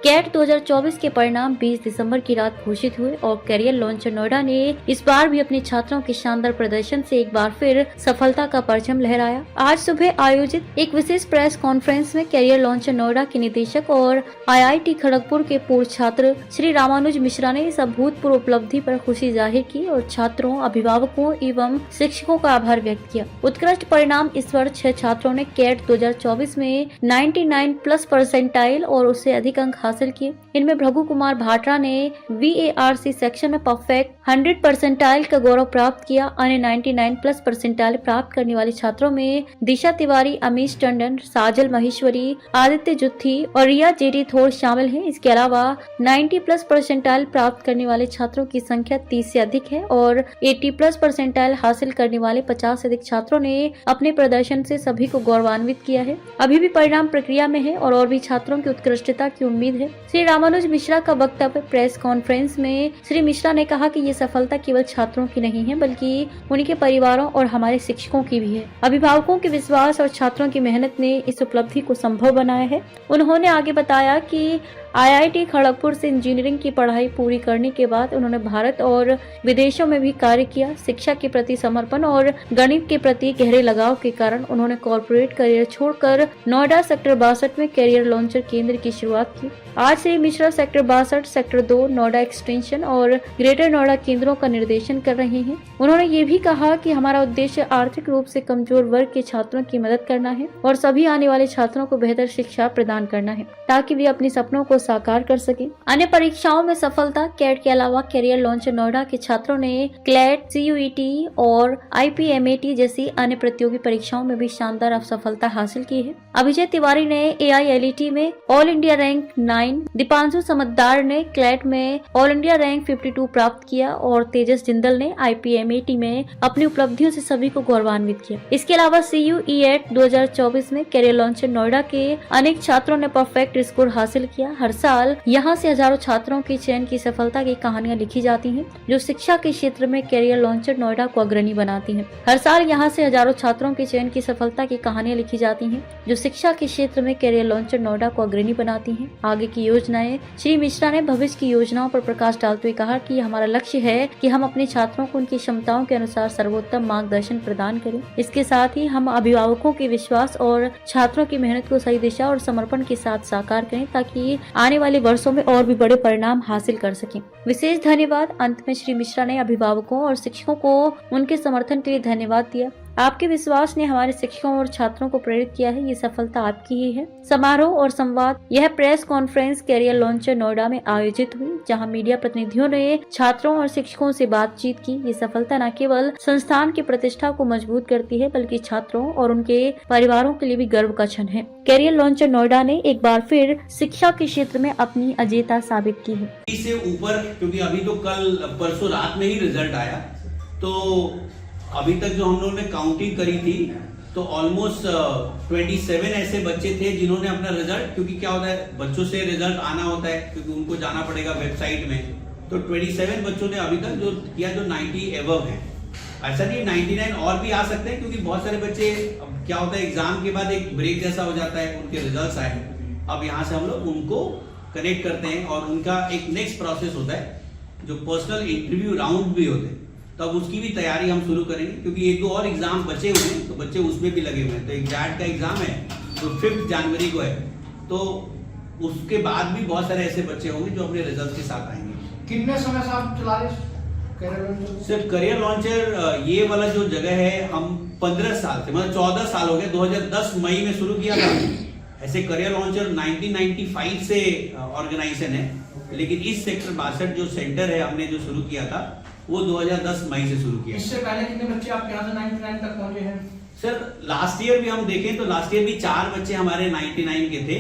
Cat 2024 के परिणाम 20 दिसंबर की रात घोषित हुए और कैरियर लॉन्चर नोएडा ने इस बार भी अपने छात्रों के शानदार प्रदर्शन से एक बार फिर सफलता का परचम लहराया। आज सुबह आयोजित एक विशेष प्रेस कॉन्फ्रेंस में कैरियर लॉन्चर नोएडा के निदेशक और IIT खड़गपुर के पूर्व छात्र श्री रामानुज मिश्रा ने इस अभूतपूर्व उपलब्धि पर खुशी जाहिर की और छात्रों, अभिभावकों एवं शिक्षकों का आभार व्यक्त किया। उत्कृष्ट परिणाम इस वर्ष 6 छात्रों ने कैट 2024 में 99+ परसेंटाइल और उससे अधिक अंक हासिल किए। इनमें भृगु कुमार भाटरा ने VARC सेक्शन में परफेक्ट 100 परसेंटाइल का गौरव प्राप्त किया। अन्य 99+ परसेंटाइल प्राप्त करने वाले छात्रों में दिशा तिवारी, अमीश टंडन, साजल महेश्वरी, आदित्य जुत्थी और रिया जेडी थोर शामिल हैं। इसके अलावा 90+ परसेंटाइल प्राप्त करने वाले छात्रों की संख्या 30 से अधिक है और 80+ परसेंटाइल हासिल करने वाले 50 से अधिक छात्रों ने अपने प्रदर्शन से सभी को गौरवान्वित किया है। अभी भी परिणाम प्रक्रिया में है और भी छात्रों की उत्कृष्टता की उम्मीद है। श्री रामानुज मिश्रा का वक्तव्य प्रेस कॉन्फ्रेंस में श्री मिश्रा ने कहा कि ये सफलता केवल छात्रों की नहीं है बल्कि उनके परिवारों और हमारे शिक्षकों की भी है। अभिभावकों के विश्वास और छात्रों की मेहनत ने इस उपलब्धि को संभव बनाया है। उन्होंने आगे बताया कि IIT खड़गपुर से इंजीनियरिंग की पढ़ाई पूरी करने के बाद उन्होंने भारत और विदेशों में भी कार्य किया। शिक्षा के प्रति समर्पण और गणित के प्रति गहरे लगाव के कारण उन्होंने कॉर्पोरेट करियर छोड़कर नोएडा सेक्टर 62 में कैरियर लॉन्चर केंद्र की शुरुआत की। आज Shri Mishra sector 62, sector 2, Noida extension और ग्रेटर नोएडा केंद्रों का निर्देशन कर रहे हैं। उन्होंने ये भी कहा कि हमारा उद्देश्य आर्थिक रूप से कमजोर वर्ग के छात्रों की मदद करना है और सभी आने वाले छात्रों को बेहतर शिक्षा प्रदान करना है ताकि वे अपने सपनों को साकार कर सके। अन्य परीक्षाओं में सफलता कैट के अलावा कैरियर लॉन्चर नोएडा के छात्रों ने क्लैट, CUET और IPMAT जैसी अन्य प्रतियोगी परीक्षाओं में भी शानदार सफलता हासिल की है। अभिजय तिवारी ने AILET में all India rank 9, Deepanshu Samaddar ने क्लैट में ऑल इंडिया रैंक 52 प्राप्त किया और तेजस जिंदल ने IPMAT में अपनी उपलब्धियों से सभी को गौरवान्वित किया। इसके अलावा CUET 2024 में कैरियर लॉन्चर नोएडा के अनेक छात्रों ने परफेक्ट स्कोर हासिल किया। हर साल यहाँ से हजारों छात्रों की चयन की सफलता की कहानियां लिखी जाती हैं जो शिक्षा के क्षेत्र में कैरियर लॉन्चर नोएडा को अग्रणी बनाती हैं। हर साल यहाँ से हजारों छात्रों की चयन की सफलता की कहानियां लिखी जाती हैं जो शिक्षा के क्षेत्र में कैरियर लॉन्चर नोएडा को अग्रणी बनाती हैं। आगे की योजनाएं श्री मिश्रा ने भविष्य की योजनाओं पर प्रकाश डालते हुए कहा कि हमारा लक्ष्य है कि हम अपने छात्रों को उनकी क्षमताओं के अनुसार सर्वोत्तम मार्गदर्शन प्रदान करें। इसके साथ ही हम अभिभावकों के विश्वास और छात्रों की मेहनत को सही दिशा और समर्पण के साथ साकार करें ताकि आने वाले वर्षों में और भी बड़े परिणाम हासिल कर सकें। विशेष धन्यवाद। अंत में श्री मिश्रा ने अभिभावकों और शिक्षकों को उनके समर्थन के लिए धन्यवाद दिया। आपके विश्वास ने हमारे शिक्षकों और छात्रों को प्रेरित किया है। ये सफलता आपकी ही है। समारोह और संवाद। यह press conference Career Launcher Noida में आयोजित हुई जहां मीडिया प्रतिनिधियों ने छात्रों और शिक्षकों से बातचीत की। ये सफलता न केवल संस्थान की प्रतिष्ठा को मजबूत करती है बल्कि छात्रों और उनके परिवारों के लिए भी गर्व का क्षण है। कैरियर लॉन्चर नोएडा ने एक बार फिर शिक्षा के क्षेत्र में अपनी अजेयता साबित की है। इससे ऊपर क्योंकि अभी तो कल परसों रात में ही रिजल्ट आया, तो अभी तक जो हम लोगों ने काउंटिंग करी थी तो ऑलमोस्ट 27 ऐसे बच्चे थे जिन्होंने अपना रिजल्ट, क्योंकि क्या होता है बच्चों से रिजल्ट आना होता है क्योंकि उनको जाना पड़ेगा वेबसाइट में, तो 27 बच्चों ने अभी तक जो किया जो 90 एबव है। ऐसा नहीं 99 और भी आ सकते हैं क्योंकि बहुत सारे बच्चे क्या होता है एग्जाम के बाद एक ब्रेक जैसा हो जाता है, उनके रिजल्ट आए, अब यहाँ से हम लोग उनको कनेक्ट करते हैं और उनका एक नेक्स्ट प्रोसेस होता है जो पर्सनल इंटरव्यू राउंड भी होते हैं, तब उसकी भी तैयारी हम शुरू करेंगे क्योंकि 1-2 और एग्जाम बचे हुए हैं तो बच्चे उसमें भी लगे हुए हैं। तो एक जैट का एग्जाम है जो 5 जनवरी को है, तो उसके बाद भी बहुत सारे ऐसे बच्चे होंगे जो अपने रिजल्ट के साथ आएंगे। कितने समय से आप चला रहे सिर्फ करियर लॉन्चर ये वाला जो जगह है हम 15 साल से, मतलब 14 साल हो गए, 2010 मई में शुरू किया था। ऐसे करियर लॉन्चर 1995 से ऑर्गेनाइजेशन है, लेकिन इस सेक्टर 62 जो सेंटर है हमने जो शुरू किया था वो 2010 मई से शुरू किया। इससे पहले कितने बच्चे आपके यहाँ से 99 तक पहुंचे हैं? सर लास्ट ईयर भी हम देखें तो लास्ट ईयर भी 4 बच्चे हमारे 99 के थे,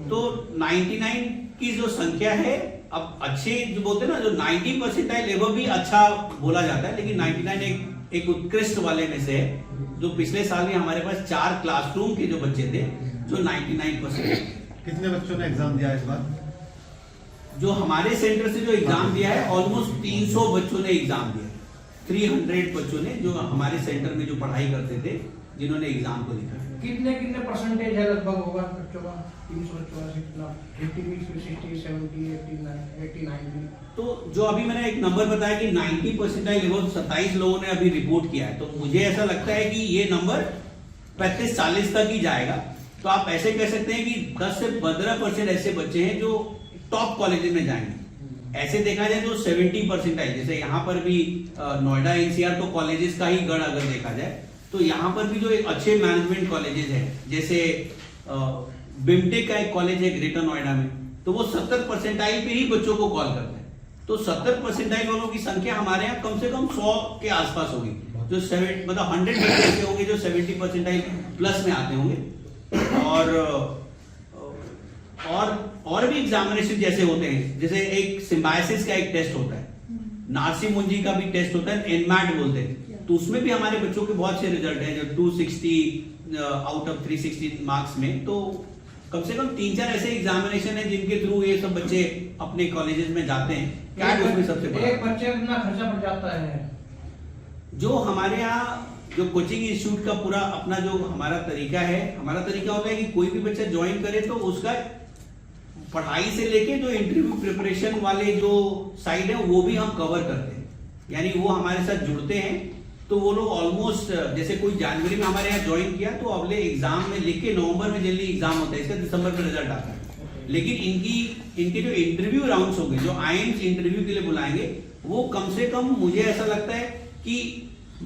तो 99 की जो संख्या है, अब अच्छे जो बोलते हैं ना जो 90 परसेंटाइल एबव भी अच्छा बोला जाता है, लेकिन 99 एक उत्कृष्ट वाले में से है। जो पिछले साल में हमारे पास 4 क्लासरूम के जो बच्चे थे जो 99%। कितने बच्चों ने एग्जाम दिया इस बार? जो हमारे सेंटर से जो एग्जाम दिया है ऑलमोस्ट 300 बच्चों ने एग्जाम दिया। 300 बच्चों ने जो हमारे सेंटर में जो पढ़ाई करते थे जिन्होंने एग्जाम को लिखा। कितने कितने परसेंटेज है लगभग होगा बच्चों का? 300 बच्चों का कितना? 50, 60, 70, 89? तो जो अभी मैंने एक नंबर बताया कि 90 परसेंटाइल 27 लोगों ने अभी रिपोर्ट किया है, तो मुझे ऐसा लगता है कि ये नंबर 35-40 तक ही जाएगा। तो आप ऐसे कह सकते हैं कि 10 से 15% ऐसे बच्चे हैं जो टॉप कॉलेज में जाएंगे। ऐसे देखा जाए तो 70 परसेंटाइल, जैसे यहाँ पर भी नोएडा एनसीआर तो कॉलेजेस का ही गढ़ अगर देखा जाए, तो यहाँ पर भी जो एक अच्छे मैनेजमेंट कॉलेजेस हैं, जैसे बिमटेक का एक कॉलेज है ग्रेटर नोएडा में, तो वो 70 परसेंटाइल पे ही बच्चों को कॉल करते हैं। तो 70 परसेंटाइल वालों की संख्या हमारे यहाँ कम से कम 100 के आसपास होगी, जो 100 ऐसे होंगे जो 70 परसेंटाइल प्लस में आते होंगे। और भी एग्जामिनेशन जैसे होते हैं, जैसे एक सिम्बायोसिस का एक टेस्ट होता है, नार्सी मुंजी का भी टेस्ट होता है, एनमैट बोलते हैं, तो उसमें भी हमारे बच्चों के बहुत से रिजल्ट हैं, जो 260 आउट ऑफ 360 मार्क्स में। तो कम से कम 3-4 ऐसे एग्जामिनेशन है जिनके थ्रू ये सब बच्चे अपने कॉलेजेस में जाते हैं। क्या उसमें सबसे बड़ा एक बच्चे का कितना खर्चा पड़ जाता है? जो हमारे यहाँ जो कोचिंग इंस्टीट्यूट का पूरा अपना जो हमारा तरीका है, हमारा तरीका होता है कि कोई भी बच्चा ज्वाइन करे तो उसका पढ़ाई से लेके जो इंटरव्यू प्रिपरेशन वाले जो साइड है वो भी हम कवर करते हैं। यानी वो हमारे साथ जुड़ते हैं, तो वो लोग ऑलमोस्ट, जैसे कोई जनवरी में हमारे यहाँ ज्वाइन किया तो अगले एग्जाम में लिख के नवंबर में जल्दी एग्जाम होता है, इसका दिसंबर में रिजल्ट आता है। लेकिन इनके जो इंटरव्यू राउंड्स होंगे, जो आईएम्स इंटरव्यू के लिए बुलाएंगे, वो कम से कम मुझे ऐसा लगता है कि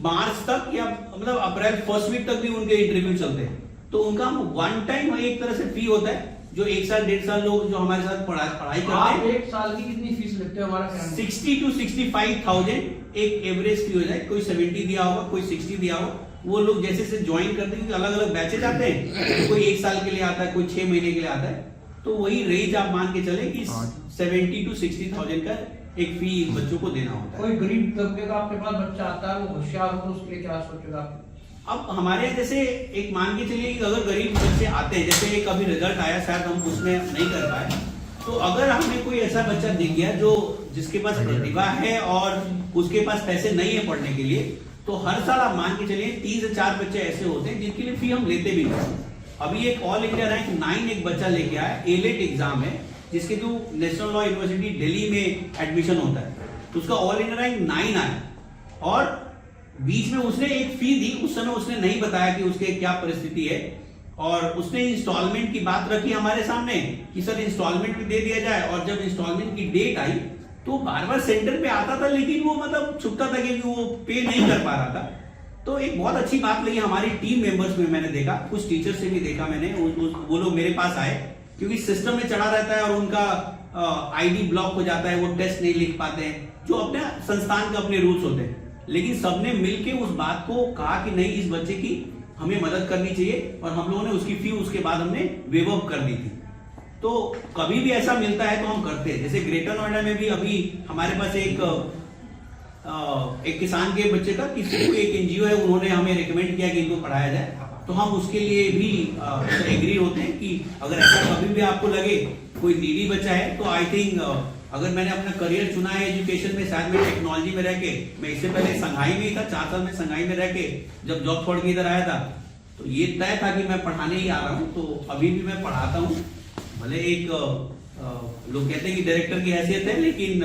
मार्च तक या मतलब अप्रैल फर्स्ट वीक तक भी उनके इंटरव्यू चलते हैं। तो उनका वन टाइम एक तरह से फी होता है, जो 1 साल 1.5 साल लोग जो हमारे साथ पढ़ाई करते आप हैं। 1 साल की कितनी फीस लेते हो? हमारा 60 to 65,000 एक एवरेज फी हो जाए, कोई 70 दिया होगा, कोई 60 दिया होगा। वो लोग जैसे से ज्वाइन करते हैं, अलग अलग बैचेज आते हैं, कोई 1 साल के लिए आता है, कोई 6 महीने के लिए आता है, तो वही रेंज आप मान के चले कि 70 to 60,000 का एक फी बच्चों को देना होता है। कोई गरीब तबके का आपके पास बच्चा आता है, वो होशियार हो, तो उसके लिए क्या सोचेगा? अब हमारे यहाँ जैसे एक मान के चलिए कि अगर गरीब बच्चे आते हैं, जैसे एक अभी रिजल्ट आया, शायद हम उसमें नहीं कर पाए, तो अगर हमें कोई ऐसा बच्चा दिख गया जो जिसके पास प्रतिभा है और उसके पास पैसे नहीं है पढ़ने के लिए, तो हर साल आप मान के चलिए 3 से 4 बच्चे ऐसे होते हैं जिनके लिए फी हम लेते भी नहीं। अभी एक ऑल इंडिया रैंक 9 एक बच्चा लेके आया, एलेट एग्जाम है, जिसके जो नेशनल लॉ यूनिवर्सिटी दिल्ली में एडमिशन होता है, तो उसका ऑल इंडिया रैंक 9 आया, और बीच में उसने एक फी दी। उस समय उसने नहीं बताया कि उसके क्या परिस्थिति है, और उसने इंस्टॉलमेंट की बात रखी हमारे सामने कि सर इंस्टॉलमेंट भी दे दिया जाए। और जब इंस्टॉलमेंट की डेट आई तो बार-बार सेंटर पे आता था, लेकिन वो मतलब छुपता था कि वो पे नहीं कर पा रहा था। तो एक बहुत अच्छी बात लगी हमारी टीम मेंबर्स में, मैंने देखा, कुछ टीचर से भी देखा मैंने, वो लोग मेरे पास आए, क्योंकि सिस्टम में चढ़ा रहता है और उनका आईडी ब्लॉक हो जाता है, वो टेस्ट नहीं लिख पाते हैं, जो अपने संस्थान के अपने रूल्स होते हैं। लेकिन सबने मिलके उस बात को कहा कि नहीं, इस बच्चे की हमें मदद करनी चाहिए, और हम लोगों ने उसकी फी उसके बाद हमने वेव ऑफ कर दी थी। तो कभी भी ऐसा मिलता है तो हम करते हैं। जैसे ग्रेटर नोएडा में भी अभी हमारे पास एक किसान के बच्चे का, किसी को एक एनजीओ है, उन्होंने हमें रिकमेंड किया कि इनको पढ़ाया जाए, तो हम उसके लिए भी एग्री होते हैं कि अगर ऐसा कभी भी आपको लगे कोई नीडी बच्चा है, तो आई थिंक अगर मैंने अपना करियर चुना है एजुकेशन में, शायद मैं टेक्नोलॉजी में रह के, मैं इससे पहले संघाई में ही था, 4 साल में संघाई में रह के जब जॉब छोड़ के इधर आया था, तो ये तय था कि मैं पढ़ाने ही आ रहा हूँ। तो अभी भी मैं पढ़ाता हूँ, भले एक लोग कहते हैं कि डायरेक्टर की हैसियत है, लेकिन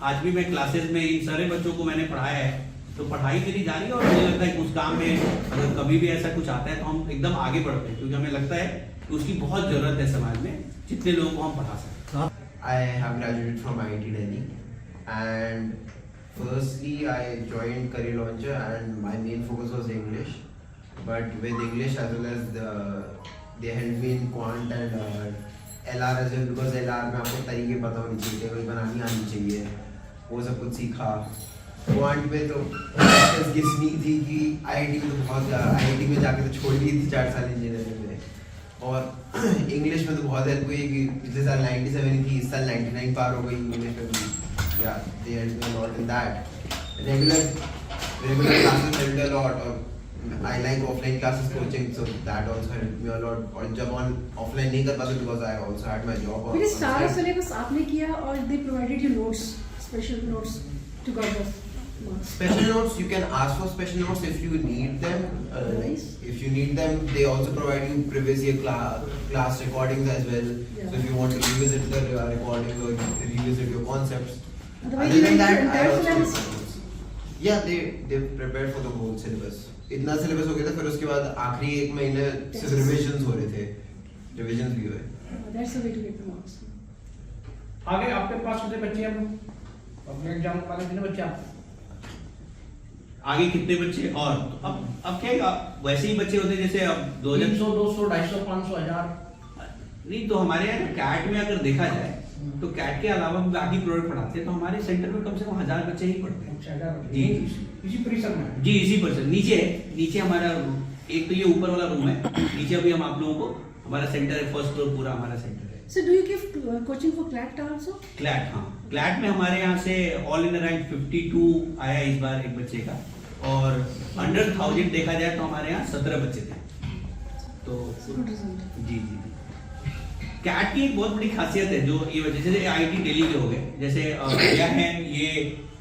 आज भी मैं क्लासेस में इन सारे बच्चों को मैंने पढ़ाया है। तो पढ़ाई मेरी जारी है, और मुझे लगता है कि उस काम में अगर कभी भी ऐसा कुछ आता है तो हम एकदम आगे बढ़ते हैं, क्योंकि हमें लगता है कि उसकी बहुत जरूरत है समाज में, जितने लोगों को हम पढ़ा सकते। I have graduated from IIT Delhi, and firstly I joined Career Launcher, and my main focus was English. But with English as well as they helped me in Quant and LR as well, because LR में आपको तरीके पता होनी चाहिए, table बनानी आनी चाहिए, वो सब कुछ सीखा। Quant में तो किस्मी थी कि IIT में तो बहुत, IIT में जाके तो छोड़ दी थी 4 साल इंजीनियरिंग में, और इंग्लिश में तो बहुत हेल्प हुई कि पिछले साल 97 थी, इस साल 99 पार हो गई इंग्लिश में भी। या they help me a lot in that. Regular classes help a lot, और I like offline classes coaching, so that also help me a lot. और जब ऑफलाइन नहीं कर पाते, because I also had my job. मेरे सारा syllabus आपने किया, और they provided you notes, special notes to guide us. notes? Special notes, you can ask for special notes if you need them. Nice. If you need them, they also provide you previous year class recordings as well. Yeah. So if you want to revisit the recordings or revisit your concepts. Otherwise, Other than you that, like I the also entire take notes. Yeah, they prepared for the whole syllabus. इतना syllabus हो गया था, फिर उसके बाद आखिरी एक महीने सिर्फ revisions हो रहे थे, revisions भी हुए. That's the way to get the marks. आगे आपके पास कितने बच्चे हैं पब्लिक एग्जाम वाले कितने बच्चे आप आगे कितने बच्चे और अब क्या है, वैसे ही बच्चे होते हैं जैसे अब 2000 300 200 250 500 1000 नहीं, तो हमारे यहाँ कैट में अगर देखा जाए तो कैट के अलावा भी बाकी प्रोडक्ट पढ़ाते हैं, तो हमारे सेंटर में कम से कम 1000 बच्चे ही पढ़ते हैं। अच्छा 1000 जी। इसी परिसर में जी, इसी पर नीचे है, नीचे हमारा एक तो ये ऊपर वाला रूम है, नीचे अभी हम आप लोगों को हमारा सेंटर है, फर्स्ट फ्लोर पूरा हमारा सेंटर है। So do you give coaching for CLAT also? CLAT, हाँ क्लैट में हमारे यहाँ से ऑल इन रैंक 52 आया इस बार एक बच्चे का, और अंडर 1000 देखा जाए तो हमारे यहाँ 17 बच्चे थे। तो Good result. जी जी कैट की एक बहुत बड़ी खासियत है जो ये वजह से आईआईटी दिल्ली के हो गए, जैसे भैया हैं ये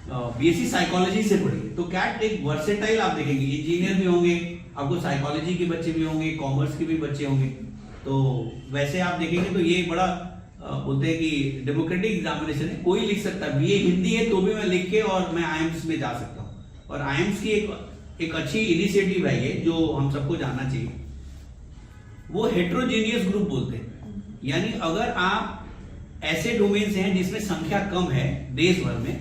बीएससी साइकोलॉजी से पढ़ी है, तो कैट एक वर्सेटाइल आप देखेंगे, इंजीनियर भी होंगे, आपको साइकोलॉजी के बच्चे भी होंगे, कॉमर्स के भी बच्चे होंगे, तो वैसे आप देखेंगे तो ये बड़ा बोलते हैं कि डेमोक्रेटिक एग्जामिनेशन है, कोई लिख सकता है, बीए हिंदी है तो भी मैं लिख के और मैं आईएम्स में जा सकता हूँ। और आईएम्स की एक अच्छी इनिशिएटिव है ये जो हम सबको जानना चाहिए, वो हेट्रोजेनियस ग्रुप बोलते हैं, यानी अगर आप ऐसे डोमेन से हैं जिसमें संख्या कम है देश भर में,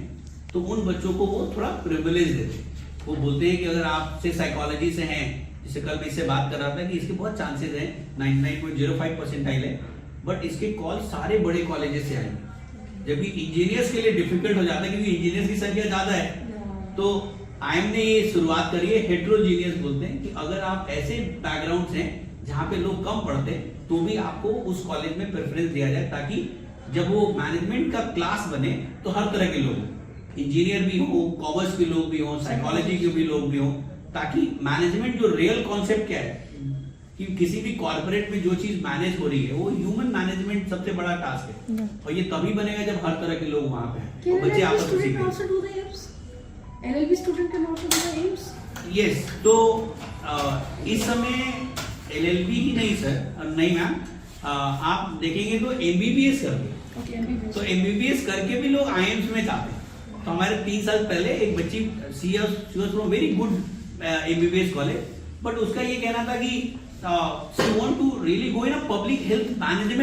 तो उन बच्चों को वो थोड़ा प्रिविलेज देते हैं। वो बोलते हैं कि अगर आप से साइकोलॉजी से हैं, जैसे कल मैं इससे बात कर रहा था कि इसके बहुत चांसेस हैं, 99.05 परसेंटाइल है, बट इसके कॉल सारे बड़े कॉलेजेस से आएंगे, जबकि इंजीनियर्स के लिए डिफिकल्ट हो जाता है क्योंकि इंजीनियर्स की संख्या ज्यादा है। तो आईएम ने ये शुरुआत करी है, हेट्रोजीनियस बोलते हैं, कि अगर आप ऐसे बैकग्राउंड से जहाँ पे लोग कम पढ़ते हैं तो भी आपको उस कॉलेज में प्रेफरेंस दिया जाए, ताकि जब वो मैनेजमेंट का क्लास बने तो हर तरह के लोग, इंजीनियर भी हो, कॉमर्स के लोग भी हो, साइकोलॉजी के भी लोग भी हो, ताकि मैनेजमेंट जो रियल कॉन्सेप्ट क्या है कि किसी भी कॉर्पोरेट में जो चीज मैनेज हो रही है वो ह्यूमन मैनेजमेंट सबसे बड़ा टास्क है, और ये तभी बनेगा जब हर तरह के लोग वहां पे हैं Can और बच्चे LLB आपस में student सीखें। also do the AIMS? LLB student can also do the AIMS? Yes, तो इस समय एलएलबी ही नहीं सर, नहीं मैम, आप देखेंगे तो एमबीबीएस करके, Okay, MBBS. तो एमबीबीएस करके भी लोग आईएम्स में जाते हैं। तो हमारे 3 साल पहले एक बच्ची she was from very good MBBS college, but उसका ये कहना था कि she want to really go in a public health management